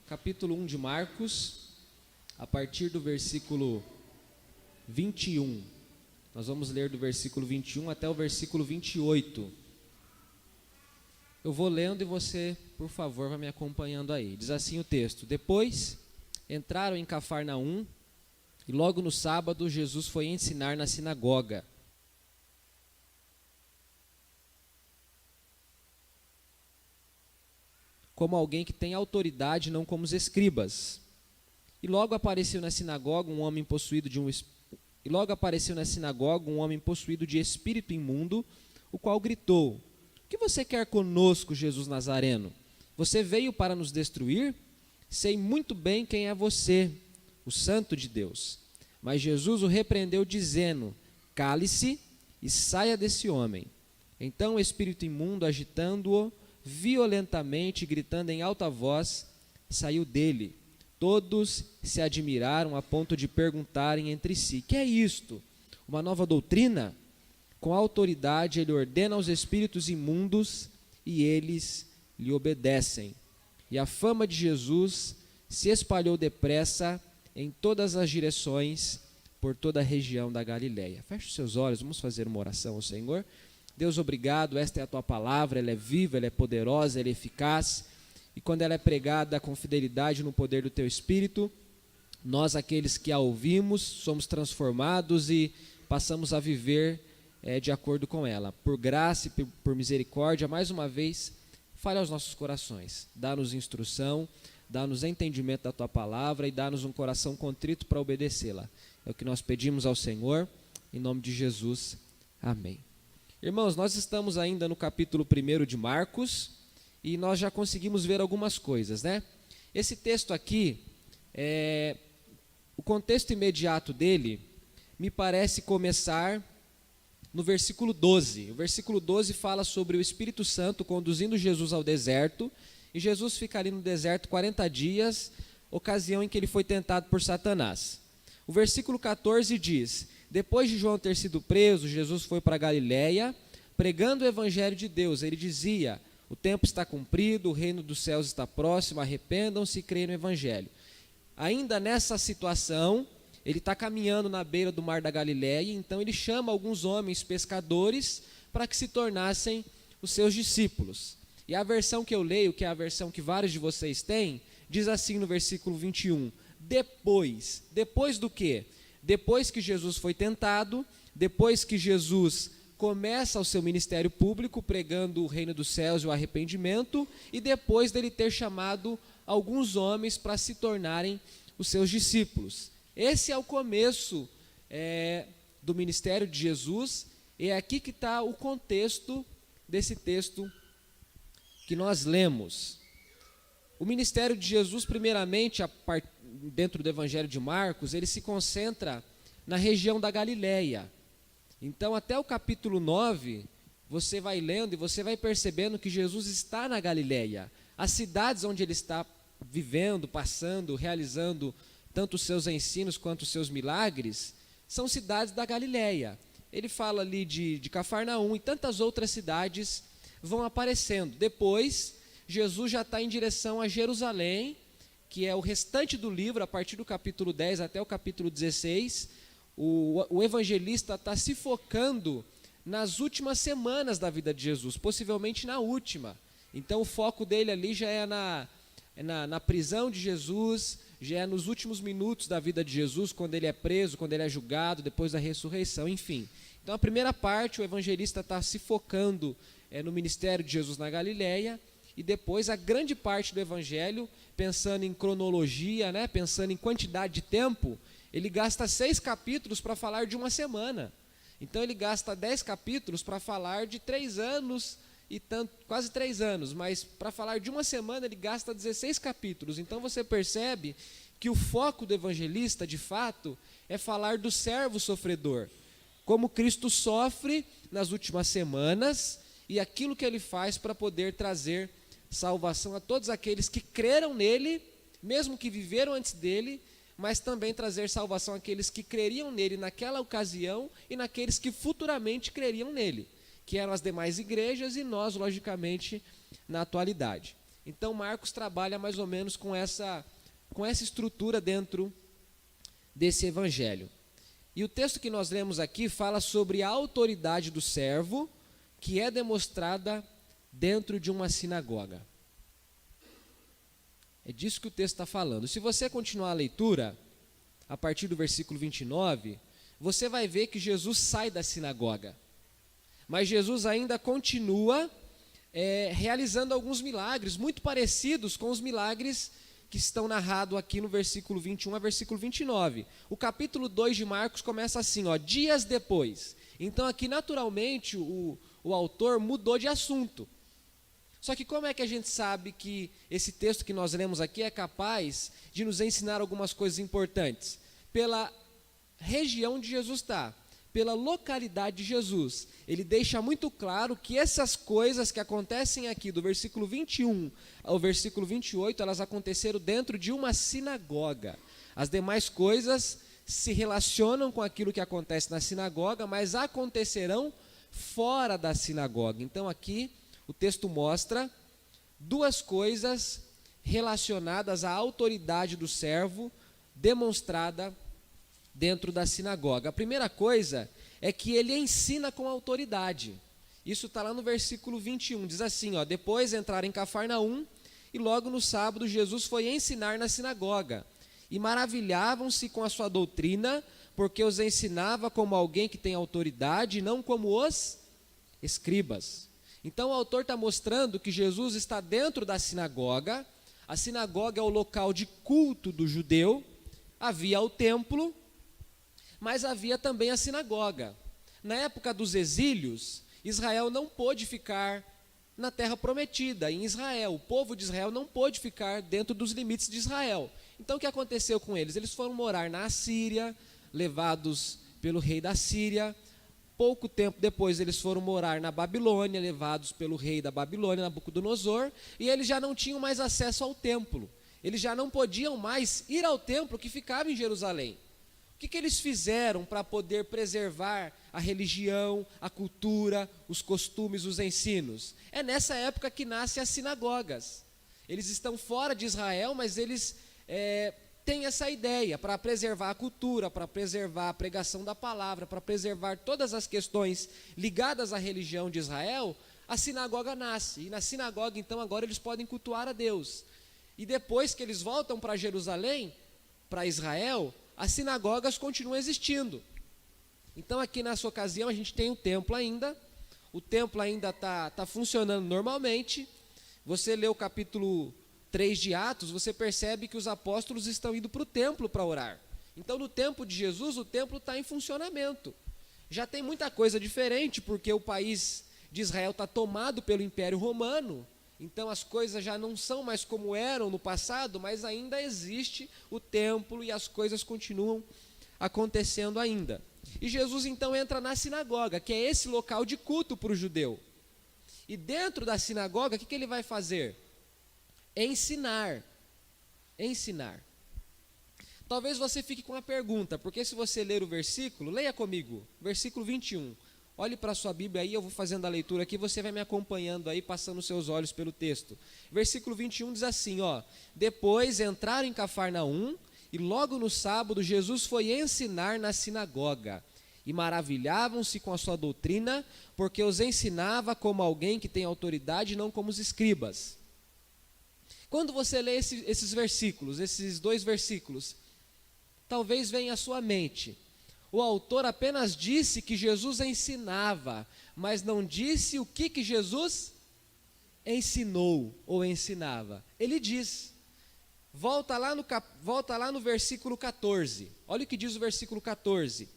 capítulo 1 de Marcos, a partir do versículo 21. Nós vamos ler do versículo 21 até o versículo 28. Eu vou lendo e você, por favor, vai me acompanhando aí. Diz assim o texto: Depois entraram em Cafarnaum, e logo no sábado Jesus foi ensinar na sinagoga. Como alguém que tem autoridade, não como os escribas. E logo apareceu na sinagoga um homem possuído de espírito imundo, o qual gritou: O que você quer conosco, Jesus Nazareno? Você veio para nos destruir? Sei muito bem quem é você, o Santo de Deus. Mas Jesus o repreendeu, dizendo: Cale-se e saia desse homem. Então o espírito imundo, agitando-o violentamente, gritando em alta voz, saiu dele. Todos se admiraram a ponto de perguntarem entre si: Que é isto? Uma nova doutrina? Com autoridade ele ordena aos espíritos imundos e eles lhe obedecem. E a fama de Jesus se espalhou depressa em todas as direções, por toda a região da Galileia. Feche os seus olhos, vamos fazer uma oração ao Senhor. Deus, obrigado, esta é a tua palavra, ela é viva, ela é poderosa, ela é eficaz, e quando ela é pregada com fidelidade no poder do teu Espírito, nós, aqueles que a ouvimos, somos transformados e passamos a viver de acordo com ela. Por graça e por misericórdia, mais uma vez, fale aos nossos corações, dá-nos instrução, dá-nos entendimento da tua palavra e dá-nos um coração contrito para obedecê-la. É o que nós pedimos ao Senhor, em nome de Jesus. Amém. Irmãos, nós estamos ainda no capítulo 1 de Marcos e nós já conseguimos ver algumas coisas, né? Esse texto aqui, o contexto imediato dele me parece começar no versículo 12. O versículo 12 fala sobre o Espírito Santo conduzindo Jesus ao deserto, e Jesus fica ali no deserto 40 dias, ocasião em que ele foi tentado por Satanás. O versículo 14 diz: Depois de João ter sido preso, Jesus foi para Galileia, pregando o evangelho de Deus. Ele dizia: O tempo está cumprido, o reino dos céus está próximo, arrependam-se e creem no evangelho. Ainda nessa situação, ele está caminhando na beira do mar da Galileia, então ele chama alguns homens pescadores para que se tornassem os seus discípulos. E a versão que eu leio, que é a versão que vários de vocês têm, diz assim no versículo 21, depois do quê? Depois que Jesus foi tentado, depois que Jesus começa o seu ministério público, pregando o reino dos céus e o arrependimento, e depois dele ter chamado alguns homens para se tornarem os seus discípulos. Esse é o começo do ministério de Jesus, e é aqui que está o contexto desse texto que nós lemos. O ministério de Jesus, primeiramente, dentro do Evangelho de Marcos, ele se concentra na região da Galileia. Então, até o capítulo 9, você vai lendo e você vai percebendo que Jesus está na Galileia. As cidades onde ele está vivendo, passando, realizando tanto os seus ensinos quanto os seus milagres, são cidades da Galileia. Ele fala ali de Cafarnaum e tantas outras cidades vão aparecendo. Depois, Jesus já está em direção a Jerusalém, que é o restante do livro, a partir do capítulo 10 até o capítulo 16, o evangelista está se focando nas últimas semanas da vida de Jesus, possivelmente na última. Então o foco dele ali já é na prisão de Jesus, já é nos últimos minutos da vida de Jesus, quando ele é preso, quando ele é julgado, depois da ressurreição, enfim. Então a primeira parte, o evangelista está se focando no ministério de Jesus na Galileia, e depois a grande parte do evangelho, pensando em cronologia, né, pensando em quantidade de tempo, ele gasta 6 capítulos para falar de uma semana. Então ele gasta 10 capítulos para falar de 3 anos, quase 3 anos, mas para falar de uma semana ele gasta 16 capítulos. Então você percebe que o foco do evangelista, de fato, é falar do servo sofredor, como Cristo sofre nas últimas semanas e aquilo que ele faz para poder trazer salvação a todos aqueles que creram nele, mesmo que viveram antes dele, mas também trazer salvação àqueles que creriam nele naquela ocasião e naqueles que futuramente creriam nele, que eram as demais igrejas e nós, logicamente, na atualidade. Então Marcos trabalha mais ou menos com essa estrutura dentro desse evangelho. E o texto que nós lemos aqui fala sobre a autoridade do servo, que é demonstrada dentro de uma sinagoga. É disso que o texto está falando. Se você continuar a leitura, a partir do versículo 29, você vai ver que Jesus sai da sinagoga. Mas Jesus ainda continua realizando alguns milagres, muito parecidos com os milagres que estão narrados aqui no versículo 21 a versículo 29. O capítulo 2 de Marcos começa assim, dias depois. Então aqui naturalmente o autor mudou de assunto. Só que como é que a gente sabe que esse texto que nós lemos aqui é capaz de nos ensinar algumas coisas importantes? Pela região de Jesus está, pela localidade de Jesus. Ele deixa muito claro que essas coisas que acontecem aqui, do versículo 21 ao versículo 28, elas aconteceram dentro de uma sinagoga. As demais coisas se relacionam com aquilo que acontece na sinagoga, mas acontecerão fora da sinagoga. Então aqui o texto mostra duas coisas relacionadas à autoridade do servo demonstrada dentro da sinagoga. A primeira coisa é que ele ensina com autoridade. Isso está lá no versículo 21, diz assim, depois entraram em Cafarnaum, e logo no sábado Jesus foi ensinar na sinagoga, e maravilhavam-se com a sua doutrina, porque os ensinava como alguém que tem autoridade, não como os escribas. Então o autor está mostrando que Jesus está dentro da sinagoga. A sinagoga é o local de culto do judeu. Havia o templo, mas havia também a sinagoga. Na época dos exílios, Israel não pôde ficar na terra prometida, em Israel. O povo de Israel não pôde ficar dentro dos limites de Israel. Então o que aconteceu com eles? Eles foram morar na Assíria, levados pelo rei da Síria. Pouco tempo depois eles foram morar na Babilônia, levados pelo rei da Babilônia, Nabucodonosor, e eles já não tinham mais acesso ao templo. Eles já não podiam mais ir ao templo que ficava em Jerusalém. O que eles fizeram para poder preservar a religião, a cultura, os costumes, os ensinos? É nessa época que nascem as sinagogas. Eles estão fora de Israel, mas eles têm essa ideia para preservar a cultura, para preservar a pregação da palavra, para preservar todas as questões ligadas à religião de Israel. A sinagoga nasce, e na sinagoga então agora eles podem cultuar a Deus. E depois que eles voltam para Jerusalém, para Israel, as sinagogas continuam existindo. Então aqui nessa ocasião a gente tem o templo ainda está funcionando normalmente. Você lê o capítulo 3 de Atos, você percebe que os apóstolos estão indo para o templo para orar. Então no tempo de Jesus o templo está em funcionamento. Já tem muita coisa diferente, porque o país de Israel está tomado pelo Império Romano. Então as coisas já não são mais como eram no passado, mas ainda existe o templo e as coisas continuam acontecendo ainda. E Jesus então entra na sinagoga, que é esse local de culto para o judeu. E dentro da sinagoga, o que ele vai fazer? Ensinar. Talvez você fique com uma pergunta, porque se você ler o versículo, leia comigo, versículo 21. Olhe para a sua Bíblia aí, eu vou fazendo a leitura aqui, você vai me acompanhando aí, passando os seus olhos pelo texto. Versículo 21 diz assim, depois entraram em Cafarnaum, e logo no sábado Jesus foi ensinar na sinagoga, e maravilhavam-se com a sua doutrina, porque os ensinava como alguém que tem autoridade, não como os escribas. Quando você lê esses versículos, esses dois versículos, talvez venha à sua mente, o autor apenas disse que Jesus ensinava, mas não disse o que Jesus ensinou ou ensinava. Ele diz, volta lá no versículo 14, olha o que diz o versículo 14.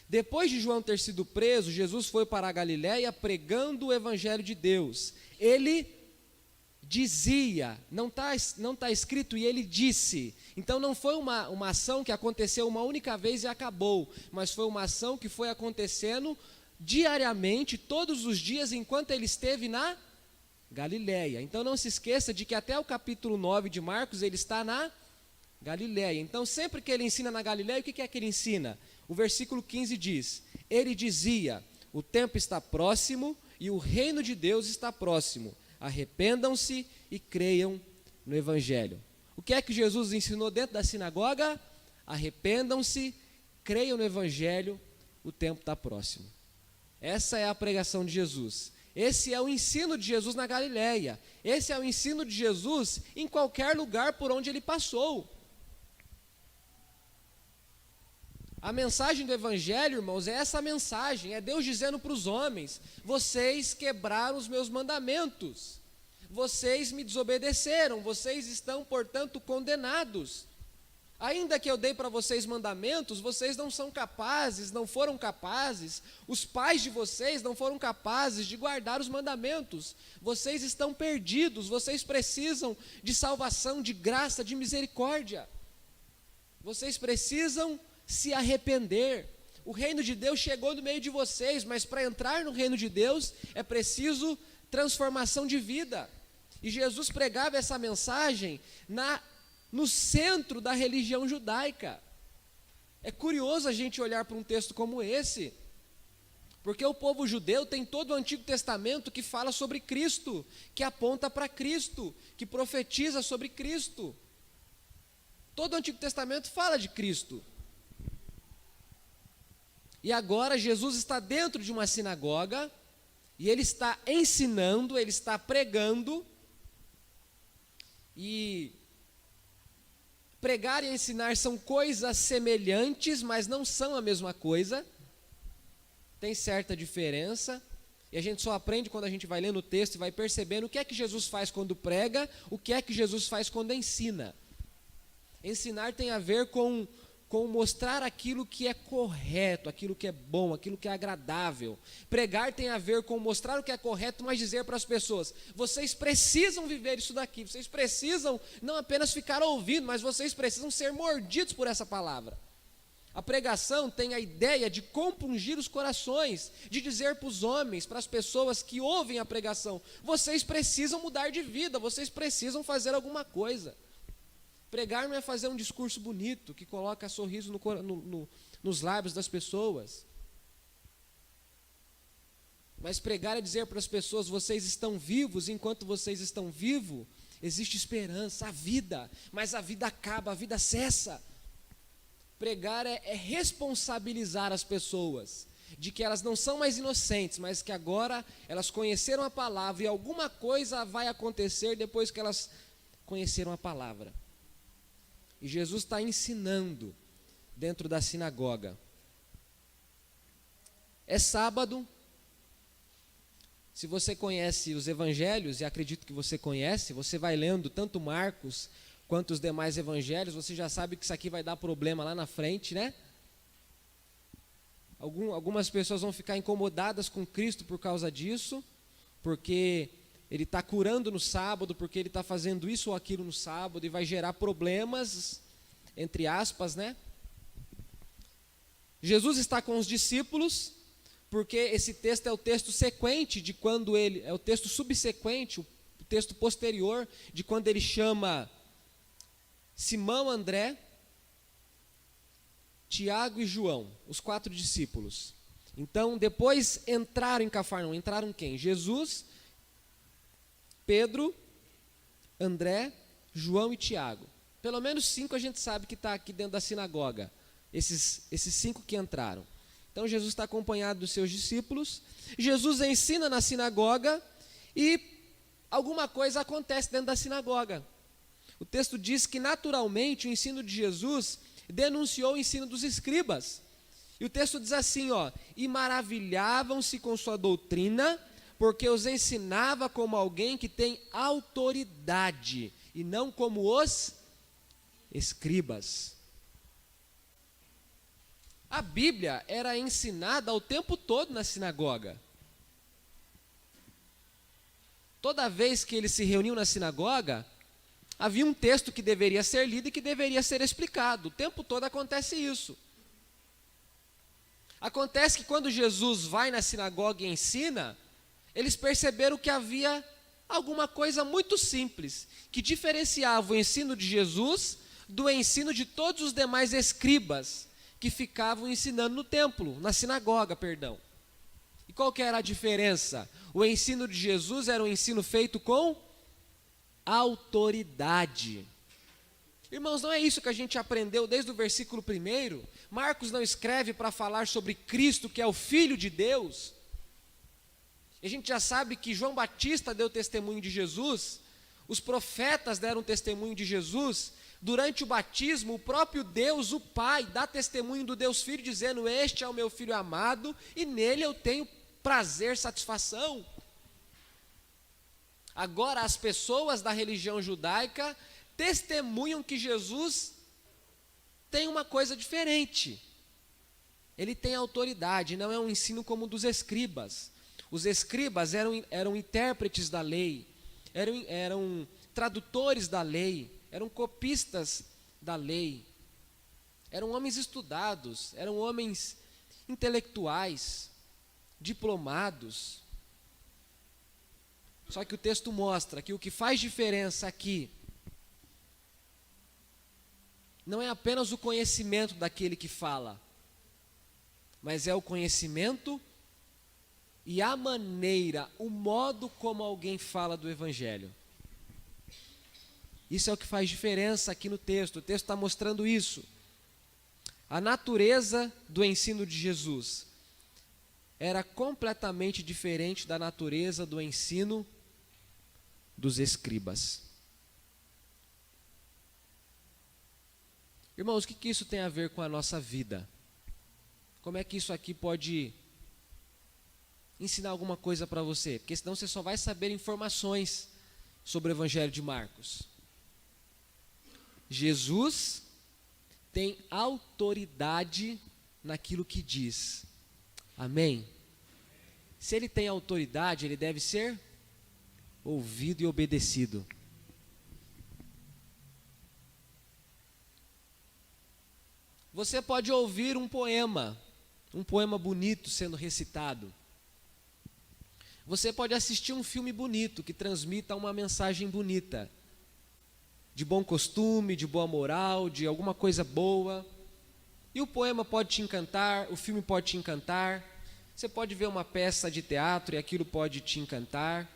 Depois de João ter sido preso, Jesus foi para a Galiléia pregando o evangelho de Deus. Ele dizia, não está escrito, e ele disse. Então não foi uma ação que aconteceu uma única vez e acabou, mas foi uma ação que foi acontecendo diariamente, todos os dias, enquanto ele esteve na Galiléia. Então não se esqueça de que até o capítulo 9 de Marcos ele está na Galiléia. Então sempre que ele ensina na Galiléia, o que é que ele ensina? O versículo 15 diz, ele dizia, o tempo está próximo e o reino de Deus está próximo. arrependam-se e creiam no Evangelho. O que é que Jesus ensinou dentro da sinagoga? Arrependam-se, creiam no Evangelho, o tempo está próximo. Essa é a pregação de Jesus. Esse é o ensino de Jesus na Galileia. Esse é o ensino de Jesus em qualquer lugar por onde ele passou. A mensagem do Evangelho, irmãos, é essa mensagem. É Deus dizendo para os homens: vocês quebraram os meus mandamentos. Vocês me desobedeceram. Vocês estão, portanto, condenados. Ainda que eu dei para vocês mandamentos, vocês não são capazes, não foram capazes, os pais de vocês não foram capazes de guardar os mandamentos. Vocês estão perdidos, vocês precisam de salvação, de graça, de misericórdia. Vocês precisam se arrepender. O reino de Deus chegou no meio de vocês, mas para entrar no reino de Deus é preciso transformação de vida. E Jesus pregava essa mensagem no centro da religião judaica. É curioso a gente olhar para um texto como esse, porque o povo judeu tem todo o Antigo Testamento que fala sobre Cristo, que aponta para Cristo, que profetiza sobre Cristo. Todo o Antigo Testamento fala de Cristo. E agora Jesus está dentro de uma sinagoga, e ele está ensinando, ele está pregando, e pregar e ensinar são coisas semelhantes, mas não são a mesma coisa. Tem certa diferença. E a gente só aprende quando a gente vai lendo o texto e vai percebendo o que é que Jesus faz quando prega, o que é que Jesus faz quando ensina. Ensinar tem a ver com mostrar aquilo que é correto, aquilo que é bom, aquilo que é agradável. Pregar tem a ver com mostrar o que é correto, mas dizer para as pessoas: vocês precisam viver isso daqui, vocês precisam não apenas ficar ouvindo, mas vocês precisam ser mordidos por essa palavra. A pregação tem a ideia de compungir os corações, de dizer para os homens, para as pessoas que ouvem a pregação: vocês precisam mudar de vida, vocês precisam fazer alguma coisa. Pregar não é fazer um discurso bonito, que coloca sorriso nos lábios das pessoas. Mas pregar é dizer para as pessoas: vocês estão vivos, enquanto vocês estão vivos, existe esperança, a vida, mas a vida acaba, a vida cessa. Pregar é responsabilizar as pessoas, de que elas não são mais inocentes, mas que agora elas conheceram a palavra, e alguma coisa vai acontecer depois que elas conheceram a palavra. E Jesus está ensinando dentro da sinagoga. É sábado. Se você conhece os evangelhos, e acredito que você conhece, você vai lendo tanto Marcos quanto os demais evangelhos, você já sabe que isso aqui vai dar problema lá na frente, né? Algumas pessoas vão ficar incomodadas com Cristo por causa disso, porque ele está curando no sábado, porque ele está fazendo isso ou aquilo no sábado, e vai gerar problemas, entre aspas, né? Jesus está com os discípulos, porque esse texto é o texto sequente de quando ele, é o texto subsequente, o texto posterior, de quando ele chama Simão, André, Tiago e João, os 4 discípulos. Então, depois entraram em Cafarnaum. Entraram quem? Jesus, Pedro, André, João e Tiago. Pelo menos 5 a gente sabe que está aqui dentro da sinagoga. Esses 5 que entraram. Então Jesus está acompanhado dos seus discípulos. Jesus ensina na sinagoga e alguma coisa acontece dentro da sinagoga. O texto diz que naturalmente o ensino de Jesus denunciou o ensino dos escribas. E o texto diz assim, e maravilhavam-se com sua doutrina, porque os ensinava como alguém que tem autoridade, e não como os escribas. A Bíblia era ensinada o tempo todo na sinagoga. Toda vez que eles se reuniam na sinagoga, havia um texto que deveria ser lido e que deveria ser explicado. O tempo todo acontece isso. Acontece que quando Jesus vai na sinagoga e ensina, eles perceberam que havia alguma coisa muito simples, que diferenciava o ensino de Jesus do ensino de todos os demais escribas que ficavam ensinando no templo, na sinagoga, perdão. E qual que era a diferença? O ensino de Jesus era um ensino feito com autoridade. Irmãos, não é isso que a gente aprendeu desde o versículo 1? Marcos não escreve para falar sobre Cristo, que é o Filho de Deus. E a gente já sabe que João Batista deu testemunho de Jesus, os profetas deram testemunho de Jesus. Durante o batismo, o próprio Deus, o Pai, dá testemunho do Deus Filho, dizendo: este é o meu Filho amado, e nele eu tenho prazer, satisfação. Agora, as pessoas da religião judaica testemunham que Jesus tem uma coisa diferente. Ele tem autoridade, não é um ensino como o dos escribas. Os escribas eram intérpretes da lei, eram tradutores da lei, eram copistas da lei, eram homens estudados, eram homens intelectuais, diplomados. Só que o texto mostra que o que faz diferença aqui não é apenas o conhecimento daquele que fala, mas é o conhecimento e a maneira, o modo como alguém fala do Evangelho. Isso é o que faz diferença aqui no texto. O texto está mostrando isso. A natureza do ensino de Jesus era completamente diferente da natureza do ensino dos escribas. Irmãos, o que isso tem a ver com a nossa vida? Como é que isso aqui pode ensinar alguma coisa para você? Porque senão você só vai saber informações sobre o Evangelho de Marcos. Jesus tem autoridade naquilo que diz. Amém? Se ele tem autoridade, ele deve ser ouvido e obedecido. Você pode ouvir um poema bonito sendo recitado. Você pode assistir um filme bonito que transmita uma mensagem bonita, de bom costume, de boa moral, de alguma coisa boa. E o poema pode te encantar, o filme pode te encantar. Você pode ver uma peça de teatro e aquilo pode te encantar.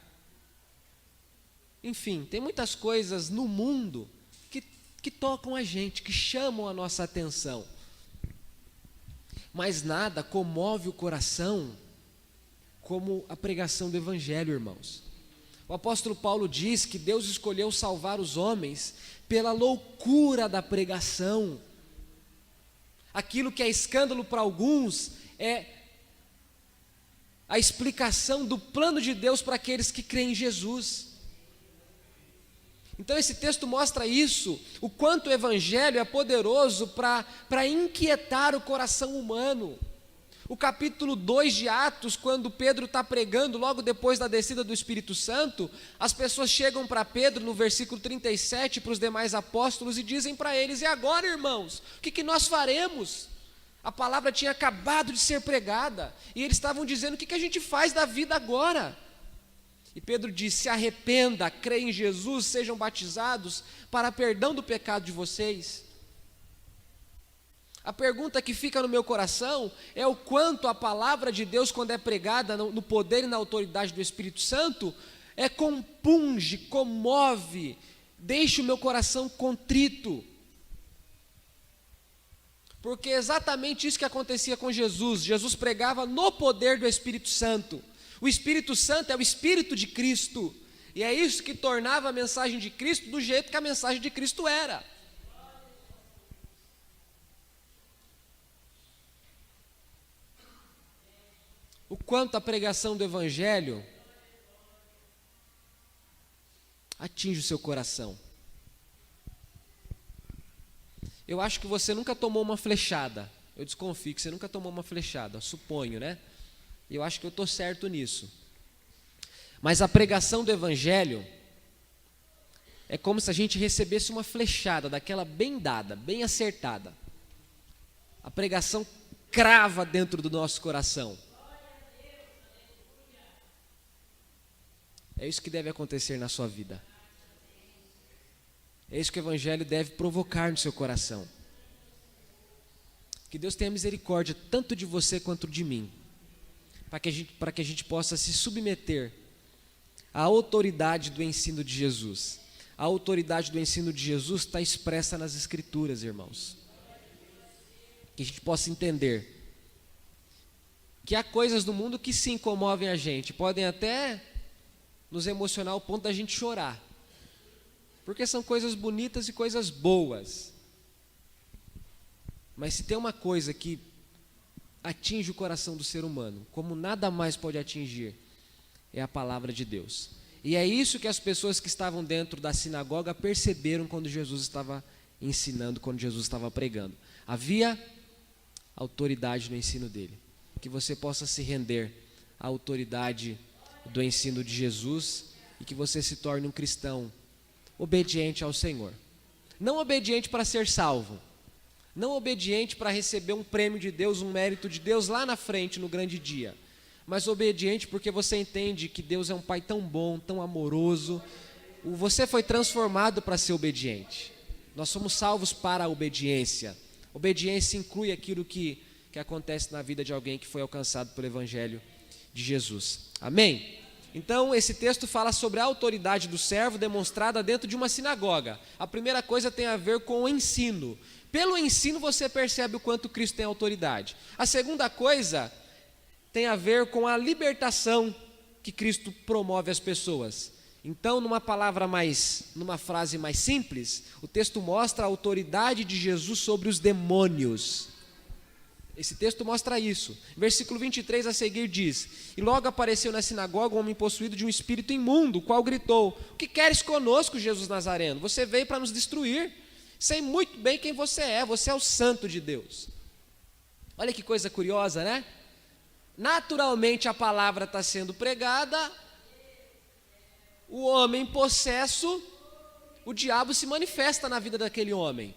Enfim, tem muitas coisas no mundo que tocam a gente, que chamam a nossa atenção. Mas nada comove o coração como a pregação do Evangelho, irmãos. O apóstolo Paulo diz que Deus escolheu salvar os homens pela loucura da pregação. Aquilo que é escândalo para alguns é a explicação do plano de Deus para aqueles que creem em Jesus. Então esse texto mostra isso, o quanto o Evangelho é poderoso para inquietar o coração humano. O capítulo 2 de Atos, quando Pedro está pregando, logo depois da descida do Espírito Santo, as pessoas chegam para Pedro, no versículo 37, para os demais apóstolos, e dizem para eles: e agora, irmãos, o que nós faremos? A palavra tinha acabado de ser pregada, e eles estavam dizendo: o que a gente faz da vida agora? E Pedro disse: se arrependa, creia em Jesus, sejam batizados para perdão do pecado de vocês. A pergunta que fica no meu coração é o quanto a palavra de Deus, quando é pregada no poder e na autoridade do Espírito Santo, compunge, comove, deixa o meu coração contrito. Porque é exatamente isso que acontecia com Jesus. Jesus pregava no poder do Espírito Santo. O Espírito Santo é o Espírito de Cristo, e é isso que tornava a mensagem de Cristo do jeito que a mensagem de Cristo era. O quanto a pregação do Evangelho atinge o seu coração. Eu acho que você nunca tomou uma flechada. Eu desconfio que você nunca tomou uma flechada, suponho, né? Eu acho que eu estou certo nisso. Mas a pregação do Evangelho é como se a gente recebesse uma flechada, daquela bem dada, bem acertada. A pregação crava dentro do nosso coração. É isso que deve acontecer na sua vida. É isso que o Evangelho deve provocar no seu coração. Que Deus tenha misericórdia tanto de você quanto de mim, para que a gente possa se submeter à autoridade do ensino de Jesus. A autoridade do ensino de Jesus está expressa nas Escrituras, irmãos. Que a gente possa entender que há coisas do mundo que sim comovem a gente, podem até nos emocionar ao ponto da gente chorar, porque são coisas bonitas e coisas boas. Mas se tem uma coisa que atinge o coração do ser humano, como nada mais pode atingir, é a palavra de Deus. E é isso que as pessoas que estavam dentro da sinagoga perceberam quando Jesus estava ensinando, quando Jesus estava pregando. Havia autoridade no ensino dele. Que você possa se render à autoridade do ensino de Jesus e que você se torne um cristão obediente ao Senhor. Não obediente para ser salvo, não obediente para receber um prêmio de Deus, um mérito de Deus lá na frente, no grande dia, mas obediente porque você entende que Deus é um Pai tão bom, tão amoroso. Você foi transformado para ser obediente. Nós somos salvos para a obediência. Obediência inclui aquilo que acontece na vida de alguém que foi alcançado pelo Evangelho de Jesus. Amém? Então, esse texto fala sobre a autoridade do servo demonstrada dentro de uma sinagoga. A primeira coisa tem a ver com o ensino. Pelo ensino você percebe o quanto Cristo tem autoridade. A segunda coisa tem a ver com a libertação que Cristo promove às pessoas. Então, numa frase mais simples, o texto mostra a autoridade de Jesus sobre os demônios. Esse texto mostra isso. Versículo 23 a seguir diz: E logo apareceu na sinagoga um homem possuído de um espírito imundo, o qual gritou: O que queres conosco, Jesus Nazareno? Você veio para nos destruir. Sei muito bem quem você é o santo de Deus. Olha que coisa curiosa, né? Naturalmente a palavra está sendo pregada, o homem possesso, o diabo se manifesta na vida daquele homem.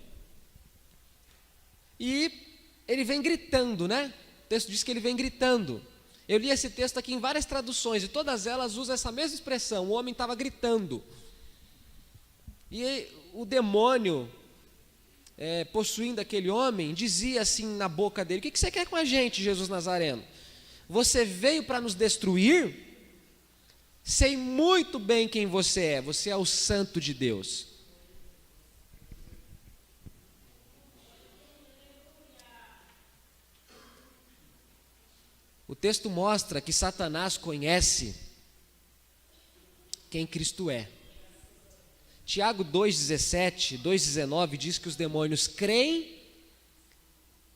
E ele vem gritando, né? O texto diz que ele vem gritando. Eu li esse texto aqui em várias traduções e todas elas usam essa mesma expressão. O homem estava gritando. E o demônio, possuindo aquele homem, dizia assim na boca dele: O que você quer com a gente, Jesus Nazareno? Você veio para nos destruir? Sei muito bem quem você é o santo de Deus. O texto mostra que Satanás conhece quem Cristo é. Tiago 2,17, 2,19 diz que os demônios creem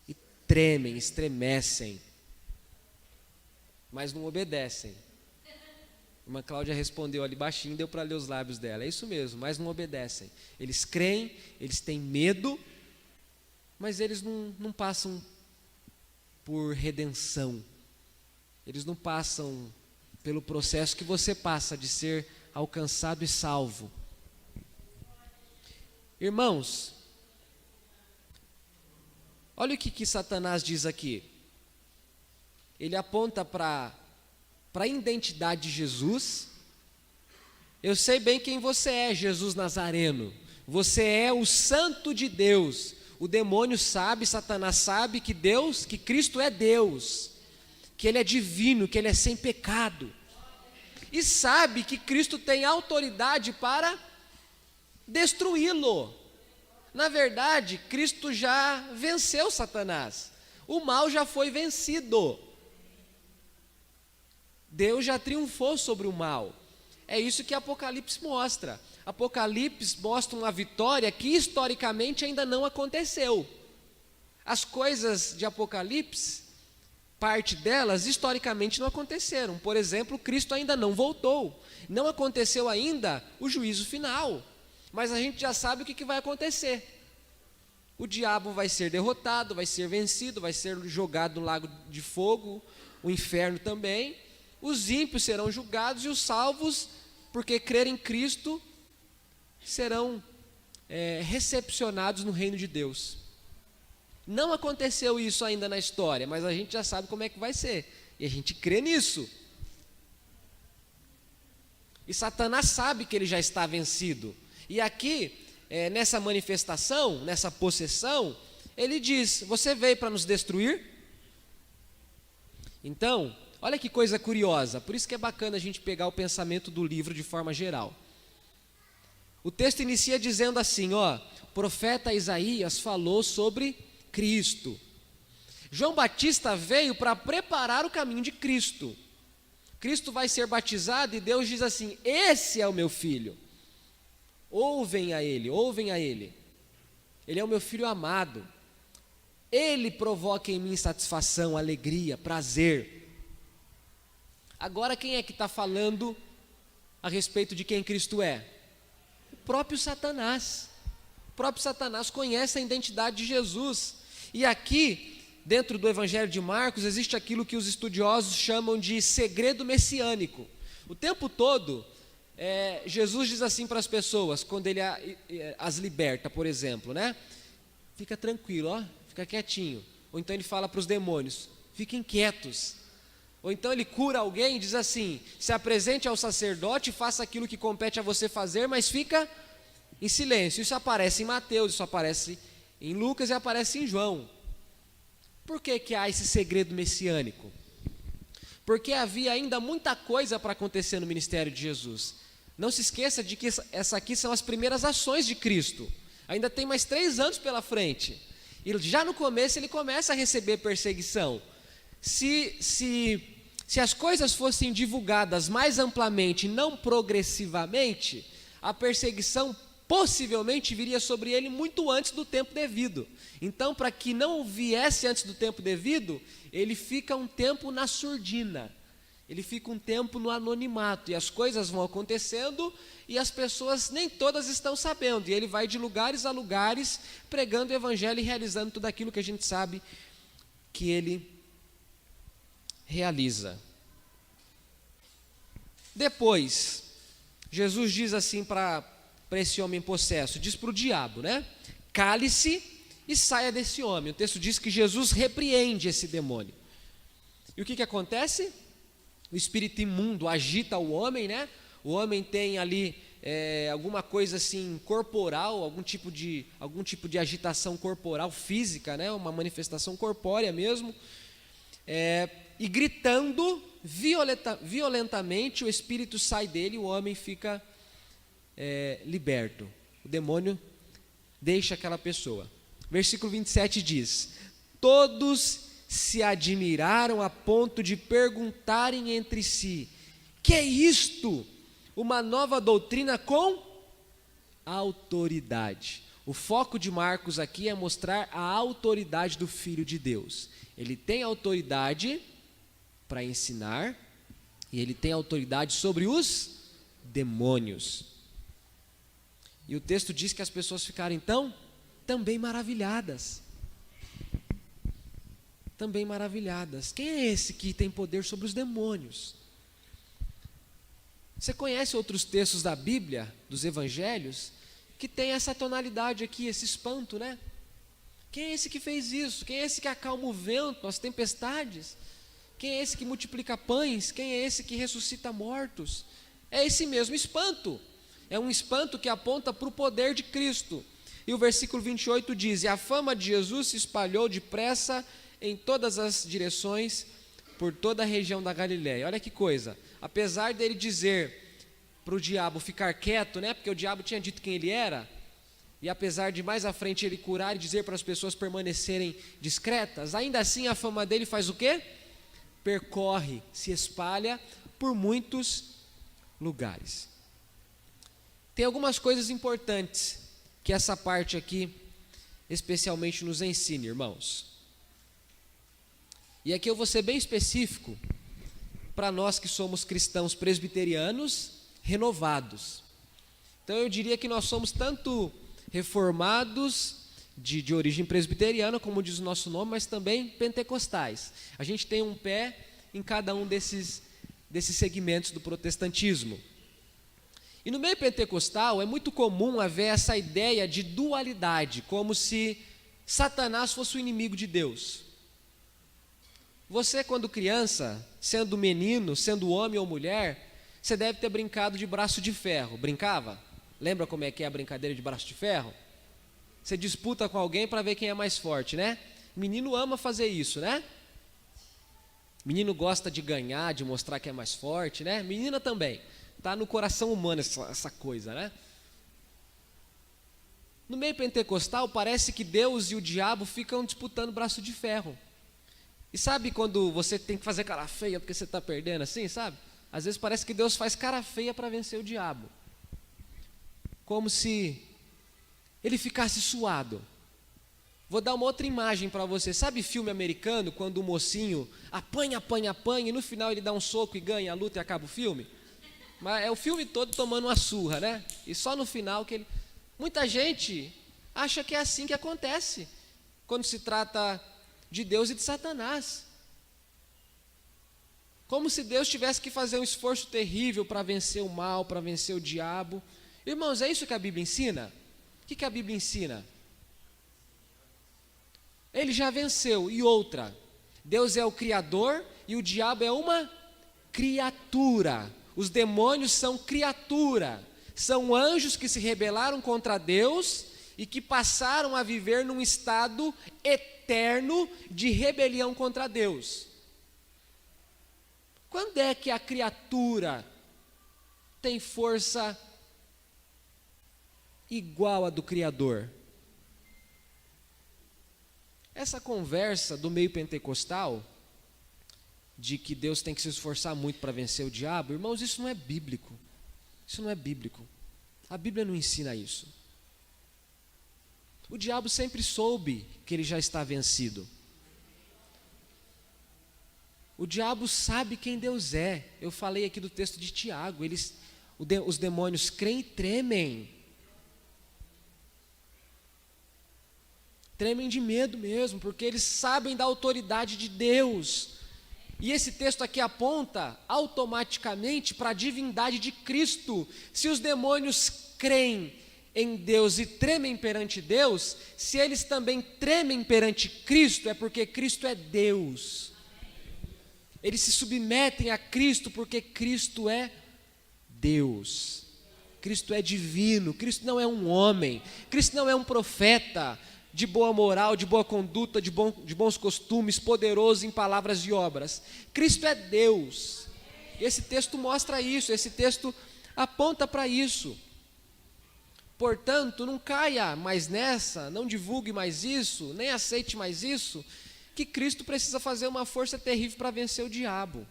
e tremem, estremecem, mas não obedecem. A irmã Cláudia respondeu ali baixinho, deu para ler os lábios dela. É isso mesmo, mas não obedecem. Eles creem, eles têm medo, mas eles não passam por redenção. Eles não passam pelo processo que você passa de ser alcançado e salvo. Irmãos, olha o que Satanás diz aqui. Ele aponta para a identidade de Jesus. Eu sei bem quem você é, Jesus Nazareno. Você é o santo de Deus. O demônio sabe, Satanás sabe que Cristo é Deus, que Ele é divino, que Ele é sem pecado. E sabe que Cristo tem autoridade para destruí-lo. Na verdade, Cristo já venceu Satanás. O mal já foi vencido. Deus já triunfou sobre o mal. É isso que Apocalipse mostra. Apocalipse mostra uma vitória que historicamente ainda não aconteceu. As coisas de Apocalipse, parte delas historicamente não aconteceram. Por exemplo, Cristo ainda não voltou. Não aconteceu ainda o juízo final. Mas a gente já sabe o que vai acontecer. O diabo vai ser derrotado, vai ser vencido, vai ser jogado no lago de fogo, o inferno também. Os ímpios serão julgados e os salvos, porque crerem em Cristo, serão recepcionados no reino de Deus. Não aconteceu isso ainda na história, mas a gente já sabe como é que vai ser. E a gente crê nisso. E Satanás sabe que ele já está vencido. E aqui, nessa manifestação, nessa possessão, ele diz: você veio para nos destruir? Então, Olha que coisa curiosa, por isso que é bacana a gente pegar o pensamento do livro de forma geral. O texto inicia dizendo assim, o profeta Isaías falou sobre Cristo. João Batista veio para preparar o caminho de Cristo. Cristo vai ser batizado e Deus diz assim, esse é o meu filho. Ouvem a ele. Ele é o meu filho amado. Ele provoca em mim satisfação, alegria, prazer. Agora quem é que está falando a respeito de quem Cristo é? O próprio Satanás. O próprio Satanás conhece a identidade de Jesus. E aqui, dentro do Evangelho de Marcos, existe aquilo que os estudiosos chamam de segredo messiânico. O tempo todo, Jesus diz assim para as pessoas, quando ele as liberta, por exemplo, né? Fica tranquilo, fica quietinho. Ou então ele fala para os demônios, fiquem quietos. Ou então ele cura alguém e diz assim, se apresente ao sacerdote, faça aquilo que compete a você fazer, mas fica em silêncio. Isso aparece em Mateus, isso aparece em Lucas e aparece em João. Por que há esse segredo messiânico? Porque havia ainda muita coisa para acontecer no ministério de Jesus. Não se esqueça de que essa aqui são as primeiras ações de Cristo. Ainda tem mais 3 anos pela frente. E já no começo ele começa a receber perseguição. Se as coisas fossem divulgadas mais amplamente, não progressivamente, a perseguição possivelmente viria sobre ele muito antes do tempo devido. Então, para que não viesse antes do tempo devido, ele fica um tempo na surdina, ele fica um tempo no anonimato, e as coisas vão acontecendo, e as pessoas nem todas estão sabendo, e ele vai de lugares a lugares, pregando o evangelho e realizando tudo aquilo que a gente sabe que ele realiza. Depois, Jesus diz assim para esse homem possesso, diz para o diabo, né? Cale-se e saia desse homem. O texto diz que Jesus repreende esse demônio. E o que acontece? O espírito imundo agita o homem, né? O homem tem ali alguma coisa assim corporal, algum tipo de agitação corporal física, né? Uma manifestação corpórea mesmo. E gritando violentamente, o espírito sai dele e o homem fica liberto. O demônio deixa aquela pessoa. Versículo 27 diz: todos se admiraram a ponto de perguntarem entre si: que é isto? Uma nova doutrina com autoridade. O foco de Marcos aqui é mostrar a autoridade do Filho de Deus. Ele tem autoridade para ensinar e ele tem autoridade sobre os demônios. E o texto diz que as pessoas ficaram então também maravilhadas. Também maravilhadas. Quem é esse que tem poder sobre os demônios? Você conhece outros textos da Bíblia, dos evangelhos, que tem essa tonalidade aqui, esse espanto, né? Quem é esse que fez isso? Quem é esse que acalma o vento, as tempestades? Quem é esse que multiplica pães? Quem é esse que ressuscita mortos? É esse mesmo espanto. É um espanto que aponta para o poder de Cristo. E o versículo 28 diz: e a fama de Jesus se espalhou depressa em todas as direções, por toda a região da Galileia. Olha que coisa, apesar dele dizer para o diabo ficar quieto, né? Porque o diabo tinha dito quem ele era, e apesar de mais à frente ele curar e dizer para as pessoas permanecerem discretas, ainda assim a fama dele faz o quê? Percorre, se espalha por muitos lugares. Tem algumas coisas importantes que essa parte aqui especialmente nos ensina, irmãos. E aqui eu vou ser bem específico para nós que somos cristãos presbiterianos renovados. Então eu diria que nós somos tanto reformados de origem presbiteriana, como diz o nosso nome, mas também pentecostais. A gente tem um pé em cada um desses segmentos do protestantismo. E no meio pentecostal é muito comum haver essa ideia de dualidade, como se Satanás fosse o inimigo de Deus. Você, quando criança, sendo menino, sendo homem ou mulher, você deve ter brincado de braço de ferro. Brincava? Lembra como é que é a brincadeira de braço de ferro? Você disputa com alguém para ver quem é mais forte, né? Menino ama fazer isso, né? Menino gosta de ganhar, de mostrar que é mais forte, né? Menina também. Está no coração humano essa coisa, né? No meio pentecostal, parece que Deus e o diabo ficam disputando braço de ferro. E sabe quando você tem que fazer cara feia porque você está perdendo assim, sabe? Às vezes parece que Deus faz cara feia para vencer o diabo. Como se ele ficasse suado. Vou dar uma outra imagem para você. Sabe filme americano, quando o mocinho apanha, e no final ele dá um soco e ganha a luta e acaba o filme? Mas é o filme todo tomando uma surra, né? E só no final que ele... Muita gente acha que é assim que acontece quando se trata de Deus e de Satanás. Como se Deus tivesse que fazer um esforço terrível para vencer o mal, para vencer o diabo. Irmãos, é isso que a Bíblia ensina? O que a Bíblia ensina? Ele já venceu. E outra, Deus é o Criador e o diabo é uma criatura. Os demônios são criatura. São anjos que se rebelaram contra Deus e que passaram a viver num estado eterno de rebelião contra Deus. Quando é que a criatura tem força igual à do Criador? Essa conversa do meio pentecostal, de que Deus tem que se esforçar muito para vencer o diabo, irmãos, isso não é bíblico. Isso não é bíblico. A Bíblia não ensina isso. O diabo sempre soube que ele já está vencido. O diabo sabe quem Deus é. Eu falei aqui do texto de Tiago. Os demônios creem e tremem. Tremem de medo mesmo, porque eles sabem da autoridade de Deus. E esse texto aqui aponta automaticamente para a divindade de Cristo. Se os demônios creem em Deus e tremem perante Deus, se eles também tremem perante Cristo, é porque Cristo é Deus. Eles se submetem a Cristo porque Cristo é Deus. Cristo é divino, Cristo não é um homem, Cristo não é um profeta de boa moral, de boa conduta, de bons costumes, poderoso em palavras e obras. Cristo é Deus. Esse texto mostra isso, esse texto aponta para isso. Portanto, não caia mais nessa, não divulgue mais isso, nem aceite mais isso, que Cristo precisa fazer uma força terrível para vencer o diabo.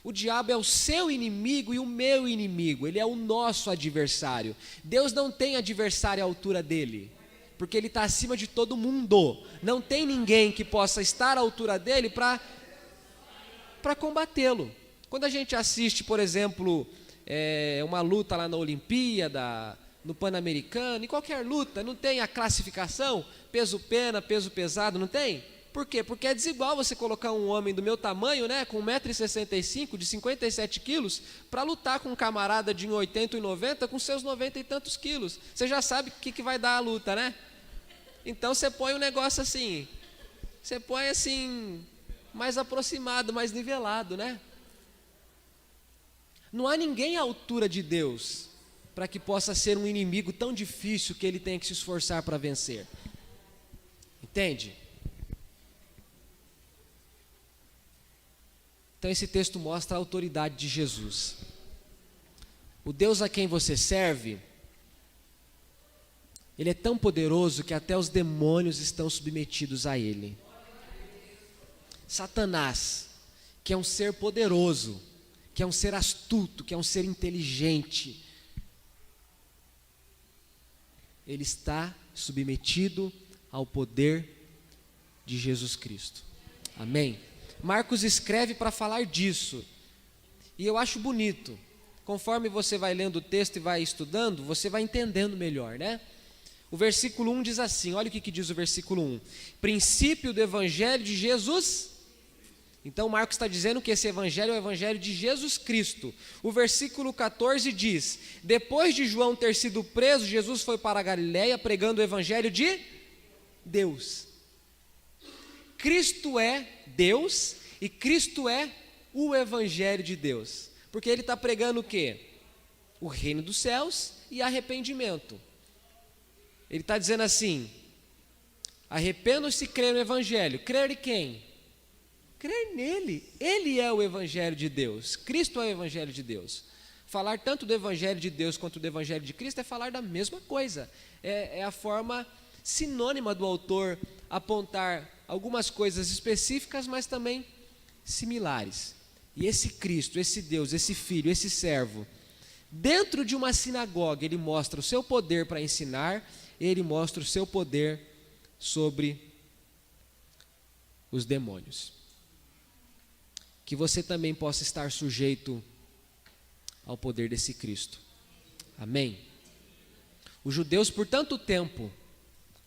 O diabo é o seu inimigo e o meu inimigo, ele é o nosso adversário. Deus não tem adversário à altura dele, porque ele está acima de todo mundo. Não tem ninguém que possa estar à altura dele para combatê-lo. Quando a gente assiste, por exemplo, uma luta lá na Olimpíada, no Pan-Americano, em qualquer luta, não tem a classificação, peso-pena, peso pesado, não tem? Por quê? Porque é desigual você colocar um homem do meu tamanho, né, com 1,65 m, de 57 quilos, para lutar com um camarada de 80 e 90 com seus 90 e tantos quilos. Você já sabe o que vai dar a luta, né? Então você põe um negócio assim, você põe assim, mais aproximado, mais nivelado, né? Não há ninguém à altura de Deus para que possa ser um inimigo tão difícil que ele tenha que se esforçar para vencer. Entende? Então esse texto mostra a autoridade de Jesus. O Deus a quem você serve, ele é tão poderoso que até os demônios estão submetidos a ele. Satanás, que é um ser poderoso, que é um ser astuto, que é um ser inteligente, ele está submetido ao poder de Jesus Cristo. Amém? Marcos escreve para falar disso, e eu acho bonito. Conforme você vai lendo o texto e vai estudando, você vai entendendo melhor, né? O versículo 1 diz assim, olha o que diz o versículo 1. Princípio do evangelho de Jesus. Então Marcos está dizendo que esse evangelho é o evangelho de Jesus Cristo. O versículo 14 diz, depois de João ter sido preso, Jesus foi para a Galileia pregando o evangelho de Deus. Cristo é Deus e Cristo é o evangelho de Deus. Porque ele está pregando o quê? O reino dos céus e arrependimento. Ele está dizendo assim, arrependam-se e creiam no evangelho. Crer em quem? crer nele. Ele é o Evangelho de Deus. Cristo é o Evangelho de Deus. Falar tanto do Evangelho de Deus quanto do Evangelho de Cristo é falar da mesma coisa. É a forma sinônima do autor apontar algumas coisas específicas, mas também similares. E esse Cristo, esse Deus, esse Filho, esse servo, dentro de uma sinagoga, ele mostra o seu poder para ensinar, ele mostra o seu poder sobre os demônios. Que você também possa estar sujeito ao poder desse Cristo. Amém? Os judeus por tanto tempo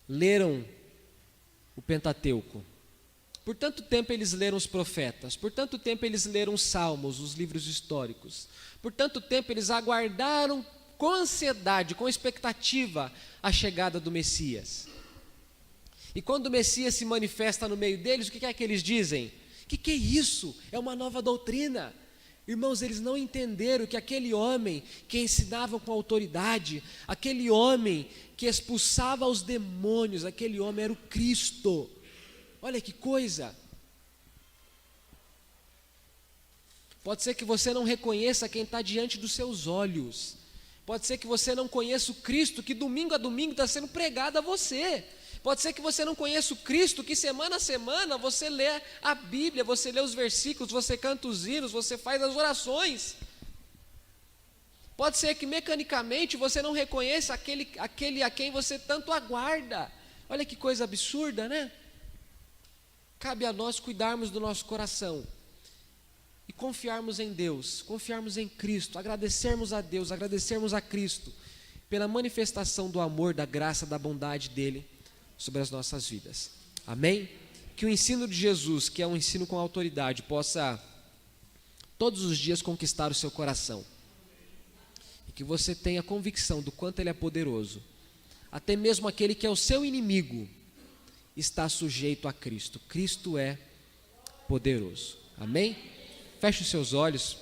leram o Pentateuco. Por tanto tempo eles leram os profetas. Por tanto tempo eles leram os salmos, os livros históricos. Por tanto tempo eles aguardaram com ansiedade, com expectativa a chegada do Messias. E quando o Messias se manifesta no meio deles, o que é que eles dizem? O que é isso? É uma nova doutrina. Irmãos, eles não entenderam que aquele homem que ensinava com autoridade, aquele homem que expulsava os demônios, aquele homem era o Cristo. Olha que coisa. Pode ser que você não reconheça quem está diante dos seus olhos. Pode ser que você não conheça o Cristo que domingo a domingo está sendo pregado a você. Pode ser que você não conheça o Cristo que semana a semana você lê a Bíblia, você lê os versículos, você canta os hinos, você faz as orações. Pode ser que mecanicamente você não reconheça aquele a quem você tanto aguarda. Olha que coisa absurda, né? Cabe a nós cuidarmos do nosso coração e confiarmos em Deus, confiarmos em Cristo, agradecermos a Deus, agradecermos a Cristo pela manifestação do amor, da graça, da bondade dEle sobre as nossas vidas. Amém? Que o ensino de Jesus, que é um ensino com autoridade, possa todos os dias conquistar o seu coração. E que você tenha convicção do quanto Ele é poderoso. Até mesmo aquele que é o seu inimigo está sujeito a Cristo. Cristo é poderoso. Amém? Feche os seus olhos.